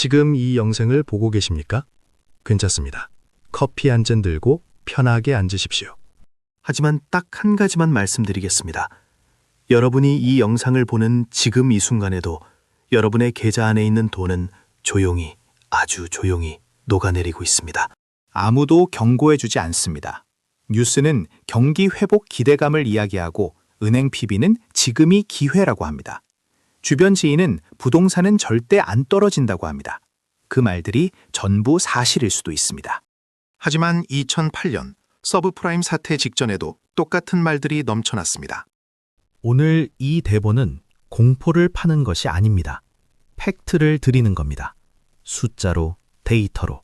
지금 이 영상을 보고 계십니까? 괜찮습니다. 커피 한 잔 들고 편하게 앉으십시오. 하지만 딱 한 가지만 말씀드리겠습니다. 여러분이 이 영상을 보는 지금 이 순간에도 여러분의 계좌 안에 있는 돈은 조용히, 아주 조용히 녹아내리고 있습니다. 아무도 경고해주지 않습니다. 뉴스는 경기 회복 기대감을 이야기하고 은행 PB는 지금이 기회라고 합니다. 주변 지인은 부동산은 절대 안 떨어진다고 합니다. 그 말들이 전부 사실일 수도 있습니다. 하지만 2008년 서브프라임 사태 직전에도 똑같은 말들이 넘쳐났습니다. 오늘 이 대본은 공포를 파는 것이 아닙니다. 팩트를 드리는 겁니다. 숫자로, 데이터로.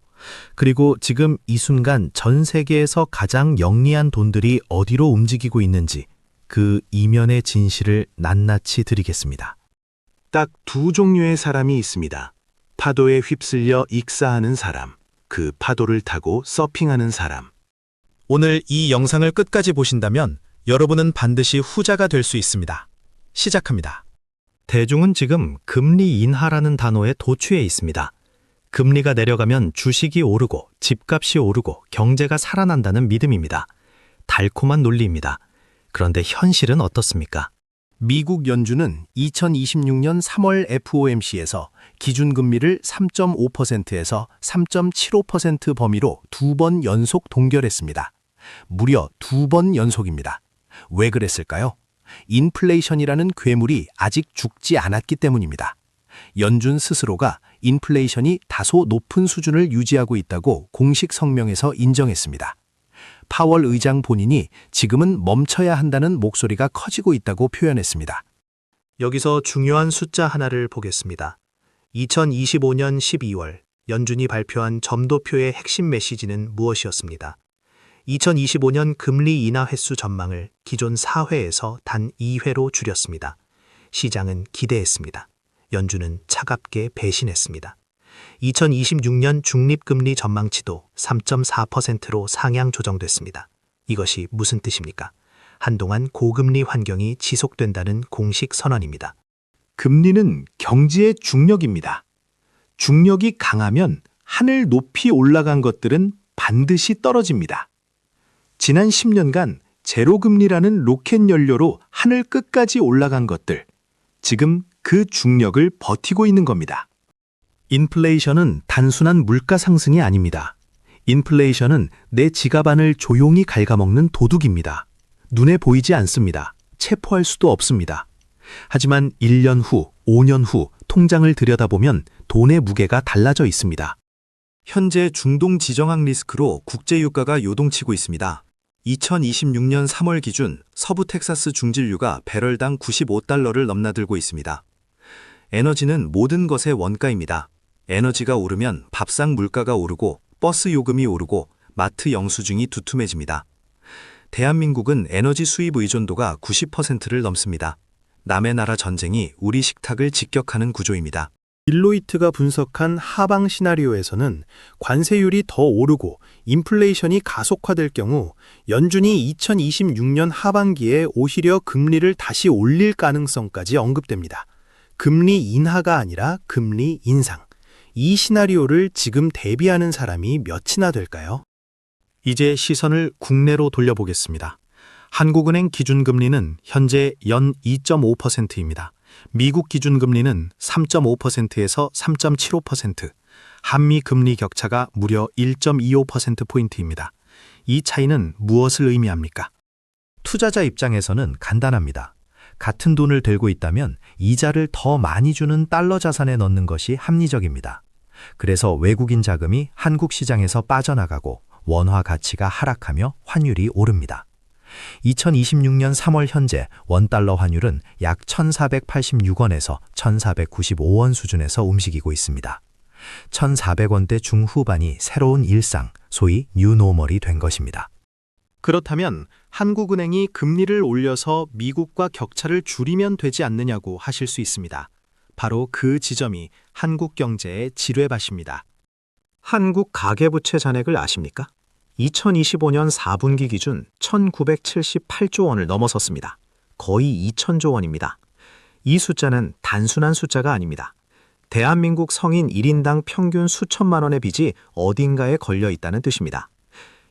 그리고 지금 이 순간 전 세계에서 가장 영리한 돈들이 어디로 움직이고 있는지 그 이면의 진실을 낱낱이 드리겠습니다. 딱 두 종류의 사람이 있습니다. 파도에 휩쓸려 익사하는 사람, 그 파도를 타고 서핑하는 사람. 오늘 이 영상을 끝까지 보신다면 여러분은 반드시 후자가 될 수 있습니다. 시작합니다. 대중은 지금 금리 인하라는 단어에 도취해 있습니다. 금리가 내려가면 주식이 오르고 집값이 오르고 경제가 살아난다는 믿음입니다. 달콤한 논리입니다. 그런데 현실은 어떻습니까? 미국 연준은 2026년 3월 FOMC에서 기준금리를 3.5%에서 3.75% 범위로 2번 연속 동결했습니다. 무려 2번 연속입니다. 왜 그랬을까요? 인플레이션이라는 괴물이 아직 죽지 않았기 때문입니다. 연준 스스로가 인플레이션이 다소 높은 수준을 유지하고 있다고 공식 성명에서 인정했습니다. 파월 의장 본인이 지금은 멈춰야 한다는 목소리가 커지고 있다고 표현했습니다. 여기서 중요한 숫자 하나를 보겠습니다. 2025년 12월 연준이 발표한 점도표의 핵심 메시지는 무엇이었습니다. 2025년 금리 인하 횟수 전망을 기존 4회에서 단 2회로 줄였습니다. 시장은 기대했습니다. 연준은 차갑게 배신했습니다. 2026년 중립금리 전망치도 3.4%로 상향 조정됐습니다. 이것이 무슨 뜻입니까? 한동안 고금리 환경이 지속된다는 공식 선언입니다. 금리는 경제의 중력입니다. 중력이 강하면 하늘 높이 올라간 것들은 반드시 떨어집니다. 지난 10년간 제로금리라는 로켓 연료로 하늘 끝까지 올라간 것들, 지금 그 중력을 버티고 있는 겁니다. 인플레이션은 단순한 물가 상승이 아닙니다. 인플레이션은 내 지갑 안을 조용히 갉아먹는 도둑입니다. 눈에 보이지 않습니다. 체포할 수도 없습니다. 하지만 1년 후, 5년 후 통장을 들여다보면 돈의 무게가 달라져 있습니다. 현재 중동 지정학 리스크로 국제유가가 요동치고 있습니다. 2026년 3월 기준 서부 텍사스 중진유가 배럴당 95달러를 넘나들고 있습니다. 에너지는 모든 것의 원가입니다. 에너지가 오르면 밥상 물가가 오르고 버스 요금이 오르고 마트 영수증이 두툼해집니다. 대한민국은 에너지 수입 의존도가 90%를 넘습니다. 남의 나라 전쟁이 우리 식탁을 직격하는 구조입니다. 딜로이트가 분석한 하방 시나리오에서는 관세율이 더 오르고 인플레이션이 가속화될 경우 연준이 2026년 하반기에 오히려 금리를 다시 올릴 가능성까지 언급됩니다. 금리 인하가 아니라 금리 인상. 이 시나리오를 지금 대비하는 사람이 몇이나 될까요? 이제 시선을 국내로 돌려보겠습니다. 한국은행 기준금리는 현재 연 2.5%입니다. 미국 기준금리는 3.5%에서 3.75%, 한미 금리 격차가 무려 1.25%포인트입니다. 이 차이는 무엇을 의미합니까? 투자자 입장에서는 간단합니다. 같은 돈을 들고 있다면 이자를 더 많이 주는 달러 자산에 넣는 것이 합리적입니다. 그래서 외국인 자금이 한국 시장에서 빠져나가고 원화 가치가 하락하며 환율이 오릅니다. 2026년 3월 현재 원달러 환율은 약 1,486원에서 1,495원 수준에서 움직이고 있습니다. 1,400원대 중후반이 새로운 일상, 소위 뉴노멀이 된 것입니다. 그렇다면 한국은행이 금리를 올려서 미국과 격차를 줄이면 되지 않느냐고 하실 수 있습니다. 바로 그 지점이 한국 경제의 지뢰밭입니다. 한국 가계부채 잔액을 아십니까? 2025년 4분기 기준 1,978조 원을 넘어섰습니다. 거의 2,000조 원입니다. 이 숫자는 단순한 숫자가 아닙니다. 대한민국 성인 1인당 평균 수천만 원의 빚이 어딘가에 걸려 있다는 뜻입니다.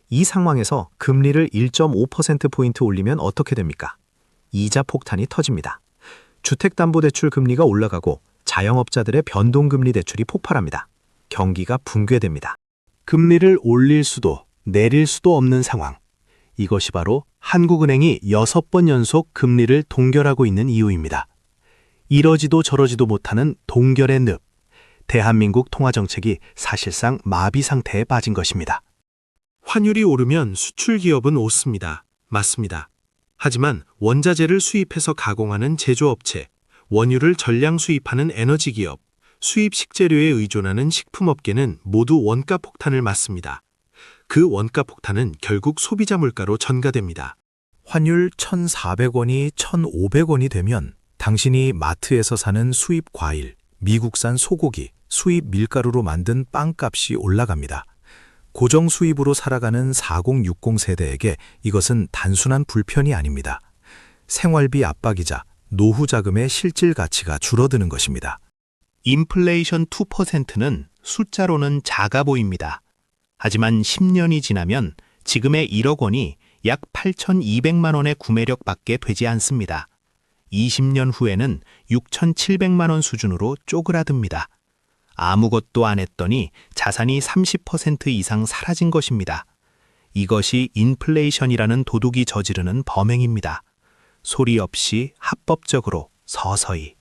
이 상황에서 금리를 1.5%포인트 올리면 어떻게 됩니까? 이자 폭탄이 터집니다. 주택담보대출 금리가 올라가고 자영업자들의 변동금리 대출이 폭발합니다. 경기가 붕괴됩니다. 금리를 올릴 수도 내릴 수도 없는 상황. 이것이 바로 한국은행이 6번 연속 금리를 동결하고 있는 이유입니다. 이러지도 저러지도 못하는 동결의 늪. 대한민국 통화정책이 사실상 마비 상태에 빠진 것입니다. 환율이 오르면 수출 기업은 웃습니다. 맞습니다. 하지만 원자재를 수입해서 가공하는 제조업체, 원유를 전량 수입하는 에너지 기업, 수입 식재료에 의존하는 식품업계는 모두 원가 폭탄을 맞습니다. 그 원가 폭탄은 결국 소비자 물가로 전가됩니다. 환율 1,400원이 1,500원이 되면 당신이 마트에서 사는 수입 과일, 미국산 소고기, 수입 밀가루로 만든 빵값이 올라갑니다. 고정 수입으로 살아가는 4060 세대에게 이것은 단순한 불편이 아닙니다. 생활비 압박이자 노후 자금의 실질 가치가 줄어드는 것입니다. 인플레이션 2%는 숫자로는 작아 보입니다. 하지만 10년이 지나면 지금의 1억 원이 약 8,200만 원의 구매력밖에 되지 않습니다. 20년 후에는 6,700만 원 수준으로 쪼그라듭니다. 아무것도 안 했더니 자산이 30% 이상 사라진 것입니다. 이것이 인플레이션이라는 도둑이 저지르는 범행입니다. 소리 없이 합법적으로 서서히.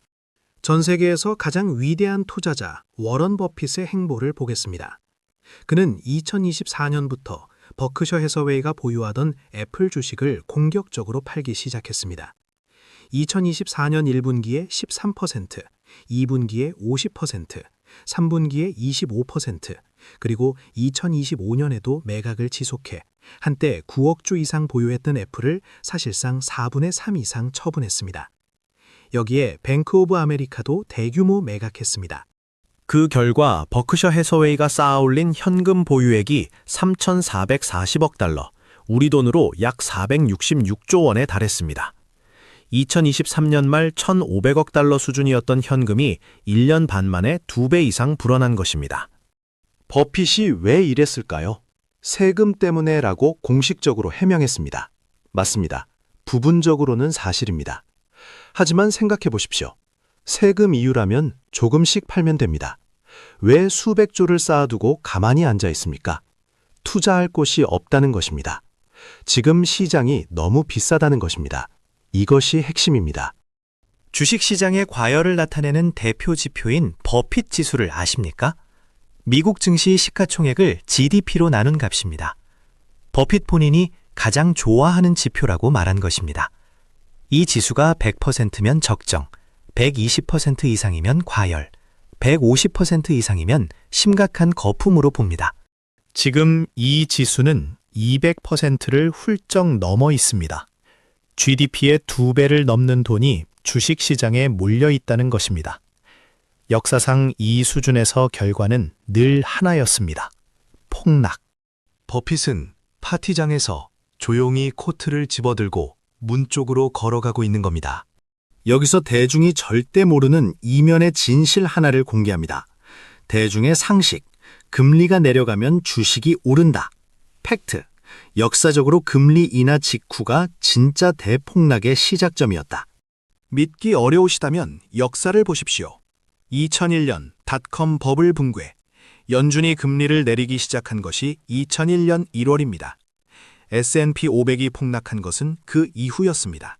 전 세계에서 가장 위대한 투자자 워런 버핏의 행보를 보겠습니다. 그는 2024년부터 버크셔 해서웨이가 보유하던 애플 주식을 공격적으로 팔기 시작했습니다. 2024년 1분기에 13%, 2분기에 50%, 3분기에 25%, 그리고 2025년에도 매각을 지속해 한때 9억 주 이상 보유했던 애플을 사실상 4분의 3 이상 처분했습니다. 여기에 뱅크 오브 아메리카도 대규모 매각했습니다. 그 결과 버크셔 해서웨이가 쌓아올린 현금 보유액이 3,440억 달러, 우리 돈으로 약 466조 원에 달했습니다. 2023년 말 1,500억 달러 수준이었던 현금이 1년 반 만에 2배 이상 불어난 것입니다. 버핏이 왜 이랬을까요? 세금 때문에라고 공식적으로 해명했습니다. 맞습니다. 부분적으로는 사실입니다. 하지만 생각해 보십시오. 세금 이유라면 조금씩 팔면 됩니다. 왜 수백조를 쌓아두고 가만히 앉아 있습니까? 투자할 곳이 없다는 것입니다. 지금 시장이 너무 비싸다는 것입니다. 이것이 핵심입니다. 주식시장의 과열을 나타내는 대표 지표인 버핏 지수를 아십니까? 미국 증시 시가총액을 GDP로 나눈 값입니다. 버핏 본인이 가장 좋아하는 지표라고 말한 것입니다. 이 지수가 100%면 적정, 120% 이상이면 과열, 150% 이상이면 심각한 거품으로 봅니다. 지금 이 지수는 200%를 훌쩍 넘어 있습니다. GDP의 2배를 넘는 돈이 주식시장에 몰려 있다는 것입니다. 역사상 이 수준에서 결과는 늘 하나였습니다. 폭락. 버핏은 파티장에서 조용히 코트를 집어들고 문 쪽으로 걸어가고 있는 겁니다. 여기서 대중이 절대 모르는 이면의 진실 하나를 공개합니다. 대중의 상식, 금리가 내려가면 주식이 오른다. 팩트, 역사적으로 금리 인하 직후가 진짜 대폭락의 시작점이었다. 믿기 어려우시다면 역사를 보십시오. 2001년 닷컴 버블 붕괴, 연준이 금리를 내리기 시작한 것이 2001년 1월입니다. S&P 500이 폭락한 것은 그 이후였습니다.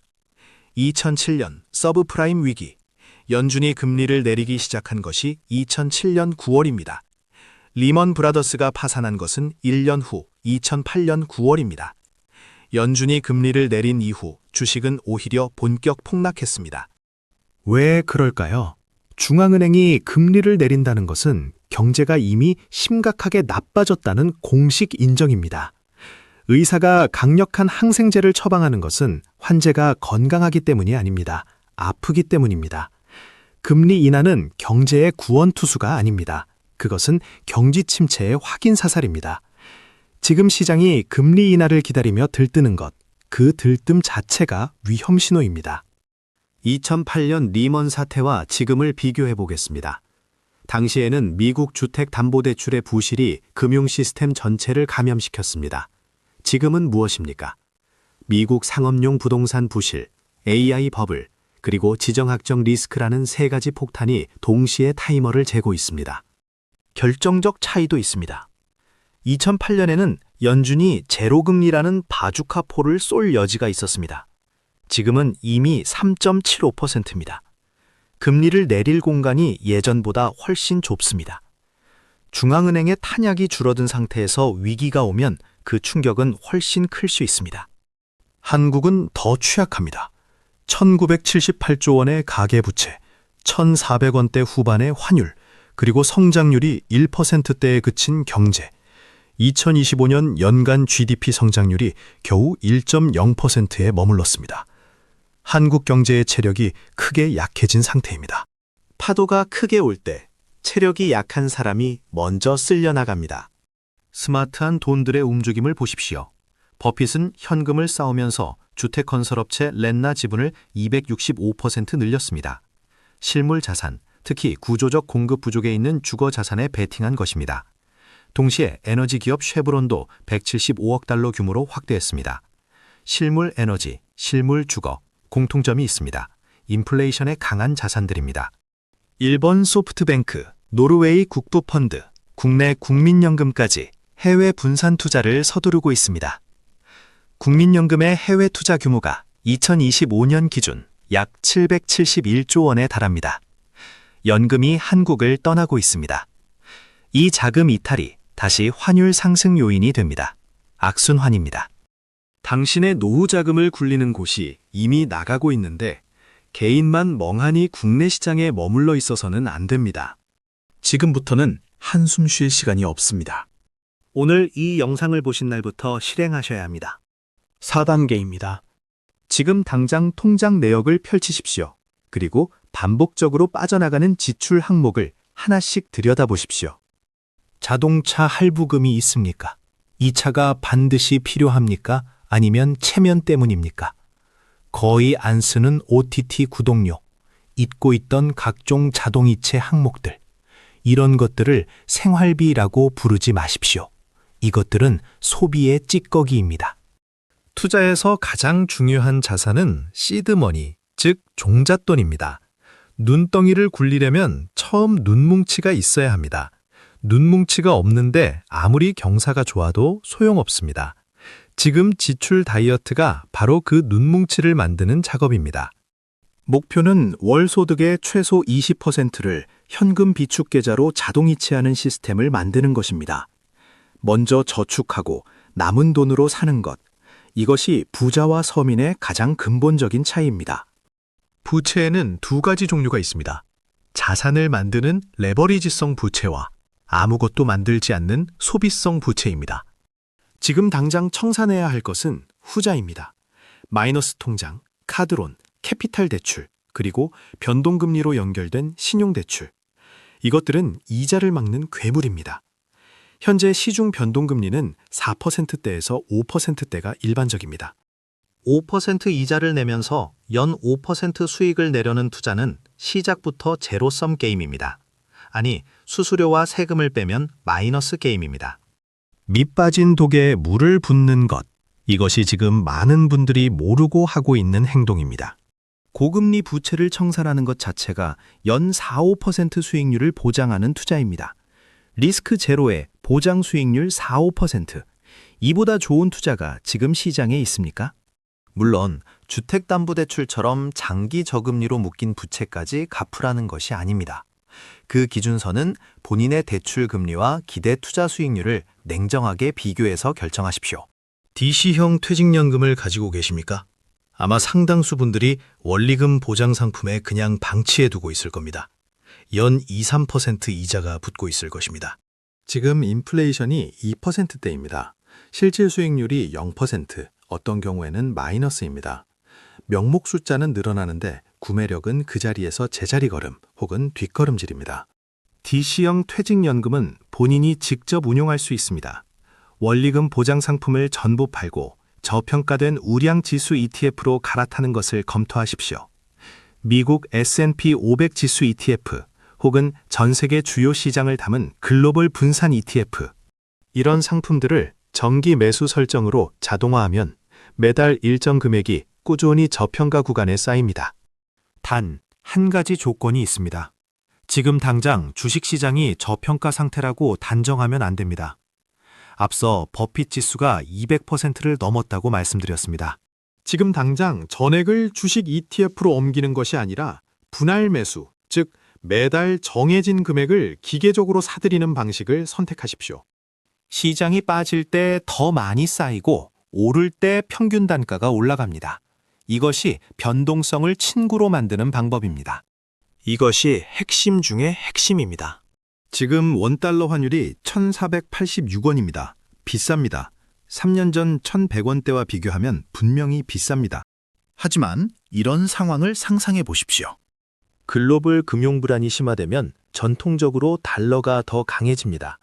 2007년 서브프라임 위기, 연준이 금리를 내리기 시작한 것이 2007년 9월입니다. 리먼 브라더스가 파산한 것은 1년 후 2008년 9월입니다. 연준이 금리를 내린 이후 주식은 오히려 본격 폭락했습니다. 왜 그럴까요? 중앙은행이 금리를 내린다는 것은 경제가 이미 심각하게 나빠졌다는 공식 인정입니다. 의사가 강력한 항생제를 처방하는 것은 환자가 건강하기 때문이 아닙니다. 아프기 때문입니다. 금리 인하는 경제의 구원투수가 아닙니다. 그것은 경기 침체의 확인 사살입니다. 지금 시장이 금리 인하를 기다리며 들뜨는 것, 그 들뜸 자체가 위험 신호입니다. 2008년 리먼 사태와 지금을 비교해 보겠습니다. 당시에는 미국 주택담보대출의 부실이 금융 시스템 전체를 감염시켰습니다. 지금은 무엇입니까? 미국 상업용 부동산 부실, AI 버블, 그리고 지정학적 리스크라는 세 가지 폭탄이 동시에 타이머를 재고 있습니다. 결정적 차이도 있습니다. 2008년에는 연준이 제로금리라는 바주카포를 쏠 여지가 있었습니다. 지금은 이미 3.75%입니다. 금리를 내릴 공간이 예전보다 훨씬 좁습니다. 중앙은행의 탄약이 줄어든 상태에서 위기가 오면 그 충격은 훨씬 클 수 있습니다. 한국은 더 취약합니다. 1978조 원의 가계부채, 1,400원대 후반의 환율, 그리고 성장률이 1%대에 그친 경제. 2025년 연간 GDP 성장률이 겨우 1.0%에 머물렀습니다. 한국 경제의 체력이 크게 약해진 상태입니다. 파도가 크게 올 때 체력이 약한 사람이 먼저 쓸려나갑니다. 스마트한 돈들의 움직임을 보십시오. 버핏은 현금을 쌓으면서 주택건설업체 렌나 지분을 265% 늘렸습니다. 실물 자산, 특히 구조적 공급 부족에 있는 주거 자산에 베팅한 것입니다. 동시에 에너지 기업 쉐브론도 175억 달러 규모로 확대했습니다. 실물 에너지, 실물 주거, 공통점이 있습니다. 인플레이션에 강한 자산들입니다. 일본 소프트뱅크, 노르웨이 국부펀드, 국내 국민연금까지 해외 분산 투자를 서두르고 있습니다. 국민연금의 해외 투자 규모가 2025년 기준 약 771조 원에 달합니다. 연금이 한국을 떠나고 있습니다. 이 자금 이탈이 다시 환율 상승 요인이 됩니다. 악순환입니다. 당신의 노후 자금을 굴리는 곳이 이미 나가고 있는데 개인만 멍하니 국내 시장에 머물러 있어서는 안 됩니다. 지금부터는 한숨 쉴 시간이 없습니다. 오늘 이 영상을 보신 날부터 실행하셔야 합니다. 4단계입니다. 지금 당장 통장 내역을 펼치십시오. 그리고 반복적으로 빠져나가는 지출 항목을 하나씩 들여다보십시오. 자동차 할부금이 있습니까? 이 차가 반드시 필요합니까? 아니면 체면 때문입니까? 거의 안 쓰는 OTT 구독료, 잊고 있던 각종 자동이체 항목들, 이런 것들을 생활비라고 부르지 마십시오. 이것들은 소비의 찌꺼기입니다. 투자에서 가장 중요한 자산은 시드머니, 즉 종잣돈입니다. 눈덩이를 굴리려면 처음 눈뭉치가 있어야 합니다. 눈뭉치가 없는데 아무리 경사가 좋아도 소용없습니다. 지금 지출 다이어트가 바로 그 눈뭉치를 만드는 작업입니다. 목표는 월 소득의 최소 20%를 현금 비축 계좌로 자동이체하는 시스템을 만드는 것입니다. 먼저 저축하고 남은 돈으로 사는 것. 이것이 부자와 서민의 가장 근본적인 차이입니다. 부채에는 두 가지 종류가 있습니다. 자산을 만드는 레버리지성 부채와 아무것도 만들지 않는 소비성 부채입니다. 지금 당장 청산해야 할 것은 후자입니다. 마이너스 통장, 카드론, 캐피탈 대출, 그리고 변동금리로 연결된 신용대출. 이것들은 이자를 막는 괴물입니다. 현재 시중 변동금리는 4%대에서 5%대가 일반적입니다. 5% 이자를 내면서 연 5% 수익을 내려는 투자는 시작부터 제로섬 게임입니다. 아니, 수수료와 세금을 빼면 마이너스 게임입니다. 밑 빠진 독에 물을 붓는 것. 이것이 지금 많은 분들이 모르고 하고 있는 행동입니다. 고금리 부채를 청산하는 것 자체가 연 4, 5% 수익률을 보장하는 투자입니다. 리스크 제로에 보장 수익률 4, 5%. 이보다 좋은 투자가 지금 시장에 있습니까? 물론 주택담보대출처럼 장기 저금리로 묶인 부채까지 갚으라는 것이 아닙니다. 그 기준선은 본인의 대출 금리와 기대 투자 수익률을 냉정하게 비교해서 결정하십시오. DC형 퇴직연금을 가지고 계십니까? 아마 상당수 분들이 원리금 보장 상품에 그냥 방치해 두고 있을 겁니다. 연 2, 3% 이자가 붙고 있을 것입니다. 지금 인플레이션이 2%대입니다. 실질 수익률이 0%, 어떤 경우에는 마이너스입니다. 명목 숫자는 늘어나는데 구매력은 그 자리에서 제자리 걸음 혹은 뒷걸음질입니다. DC형 퇴직연금은 본인이 직접 운용할 수 있습니다. 원리금 보장 상품을 전부 팔고 저평가된 우량 지수 ETF로 갈아타는 것을 검토하십시오. 미국 S&P 500 지수 ETF 혹은 전 세계 주요 시장을 담은 글로벌 분산 ETF. 이런 상품들을 정기 매수 설정으로 자동화하면 매달 일정 금액이 꾸준히 저평가 구간에 쌓입니다. 단, 한 가지 조건이 있습니다. 지금 당장 주식시장이 저평가 상태라고 단정하면 안 됩니다. 앞서 버핏 지수가 200%를 넘었다고 말씀드렸습니다. 지금 당장 전액을 주식 ETF로 옮기는 것이 아니라 분할 매수, 즉 매달 정해진 금액을 기계적으로 사들이는 방식을 선택하십시오. 시장이 빠질 때 더 많이 쌓이고 오를 때 평균 단가가 올라갑니다. 이것이 변동성을 친구로 만드는 방법입니다. 이것이 핵심 중의 핵심입니다. 지금 원달러 환율이 1,486원입니다. 비쌉니다. 3년 전 1,100원대와 비교하면 분명히 비쌉니다. 하지만 이런 상황을 상상해 보십시오. 글로벌 금융 불안이 심화되면 전통적으로 달러가 더 강해집니다.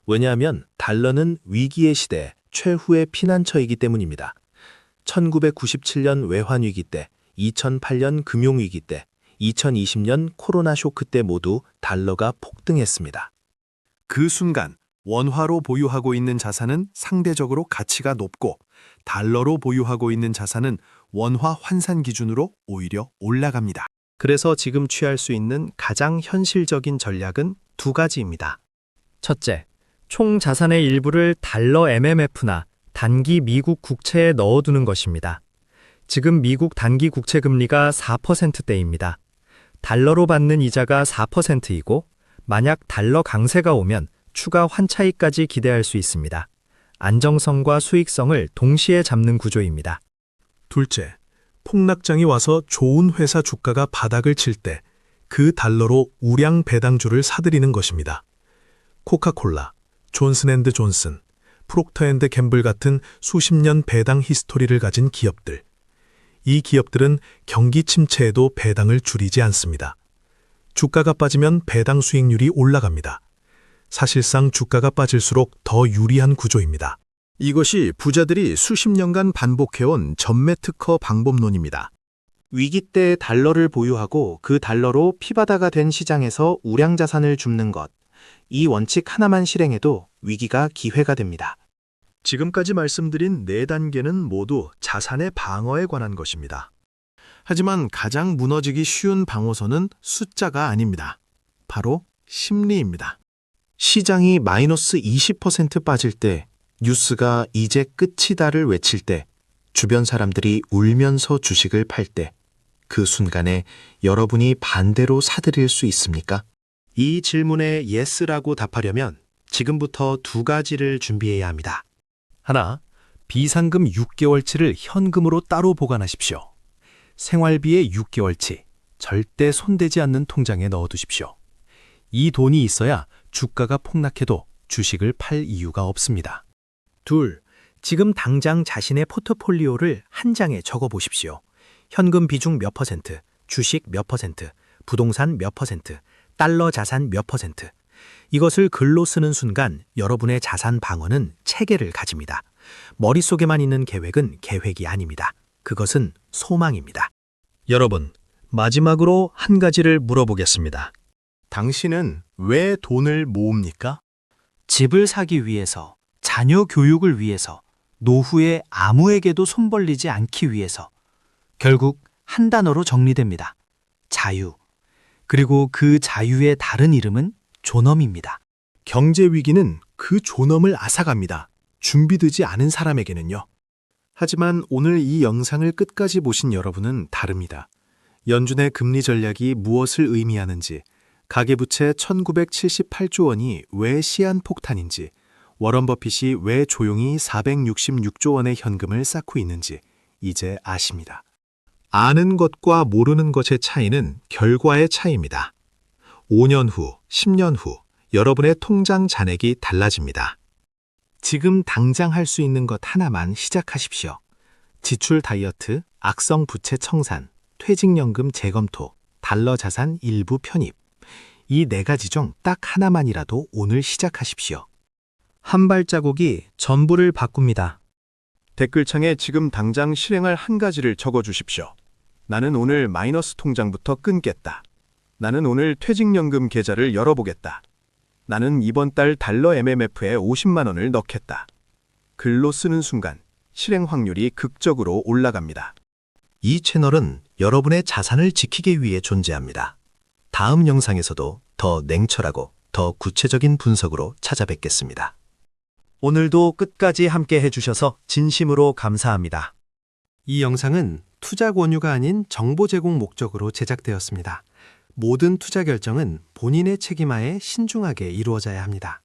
왜냐하면 달러는 위기의 시대 최후의 피난처이기 때문입니다. 1997년 외환위기 때, 2008년 금융위기 때, 2020년 코로나 쇼크 때 모두 달러가 폭등했습니다. 그 순간 원화로 보유하고 있는 자산은 상대적으로 가치가 높고 달러로 보유하고 있는 자산은 원화 환산 기준으로 오히려 올라갑니다. 그래서 지금 취할 수 있는 가장 현실적인 전략은 두 가지입니다. 첫째, 총 자산의 일부를 달러 MMF나 단기 미국 국채에 넣어두는 것입니다. 지금 미국 단기 국채 금리가 4%대입니다. 달러로 받는 이자가 4%이고 만약 달러 강세가 오면 추가 환차익까지 기대할 수 있습니다. 안정성과 수익성을 동시에 잡는 구조입니다. 둘째, 폭락장이 와서 좋은 회사 주가가 바닥을 칠 때 그 달러로 우량 배당주를 사들이는 것입니다. 코카콜라, 존슨앤드존슨, 프록터앤드갬블 같은 수십 년 배당 히스토리를 가진 기업들. 이 기업들은 경기 침체에도 배당을 줄이지 않습니다. 주가가 빠지면 배당 수익률이 올라갑니다. 사실상 주가가 빠질수록 더 유리한 구조입니다. 이것이 부자들이 수십 년간 반복해온 전매 특허 방법론입니다. 위기 때 달러를 보유하고 그 달러로 피바다가 된 시장에서 우량 자산을 줍는 것. 이 원칙 하나만 실행해도 위기가 기회가 됩니다. 지금까지 말씀드린 4단계는 모두 자산의 방어에 관한 것입니다. 하지만 가장 무너지기 쉬운 방어선은 숫자가 아닙니다. 바로 심리입니다. 시장이 마이너스 20% 빠질 때, 뉴스가 이제 끝이다를 외칠 때, 주변 사람들이 울면서 주식을 팔 때, 그 순간에 여러분이 반대로 사들일 수 있습니까? 이 질문에 yes라고 답하려면 지금부터 두 가지를 준비해야 합니다. 하나, 비상금 6개월치를 현금으로 따로 보관하십시오. 생활비의 6개월치, 절대 손대지 않는 통장에 넣어두십시오. 이 돈이 있어야 주가가 폭락해도 주식을 팔 이유가 없습니다. 둘, 지금 당장 자신의 포트폴리오를 한 장에 적어 보십시오. 현금 비중 몇 %, 주식 몇 %, 부동산 몇 %, 달러 자산 몇 %. 이것을 글로 쓰는 순간 여러분의 자산 방어는 체계를 가집니다. 머릿속에만 있는 계획은 계획이 아닙니다. 그것은 소망입니다. 여러분, 마지막으로 한 가지를 물어보겠습니다. 당신은 왜 돈을 모읍니까? 집을 사기 위해서, 자녀 교육을 위해서, 노후에 아무에게도 손 벌리지 않기 위해서. 결국 한 단어로 정리됩니다. 자유. 그리고 그 자유의 다른 이름은 존엄입니다. 경제 위기는 그 존엄을 앗아갑니다. 준비되지 않은 사람에게는요. 하지만 오늘 이 영상을 끝까지 보신 여러분은 다릅니다. 연준의 금리 전략이 무엇을 의미하는지, 가계부채 1978조 원이 왜 시한폭탄인지, 워런 버핏이 왜 조용히 466조 원의 현금을 쌓고 있는지 이제 아십니다. 아는 것과 모르는 것의 차이는 결과의 차이입니다. 5년 후, 10년 후 여러분의 통장 잔액이 달라집니다. 지금 당장 할 수 있는 것 하나만 시작하십시오. 지출 다이어트, 악성 부채 청산, 퇴직연금 재검토, 달러 자산 일부 편입. 이 4가지 중 딱 하나만이라도 오늘 시작하십시오. 한 발자국이 전부를 바꿉니다. 댓글창에 지금 당장 실행할 한 가지를 적어주십시오. 나는 오늘 마이너스 통장부터 끊겠다. 나는 오늘 퇴직연금 계좌를 열어보겠다. 나는 이번 달 달러 MMF에 50만 원을 넣겠다. 글로 쓰는 순간 실행 확률이 극적으로 올라갑니다. 이 채널은 여러분의 자산을 지키기 위해 존재합니다. 다음 영상에서도 더 냉철하고 더 구체적인 분석으로 찾아뵙겠습니다. 오늘도 끝까지 함께 해주셔서 진심으로 감사합니다. 이 영상은 투자 권유가 아닌 정보 제공 목적으로 제작되었습니다. 모든 투자 결정은 본인의 책임하에 신중하게 이루어져야 합니다.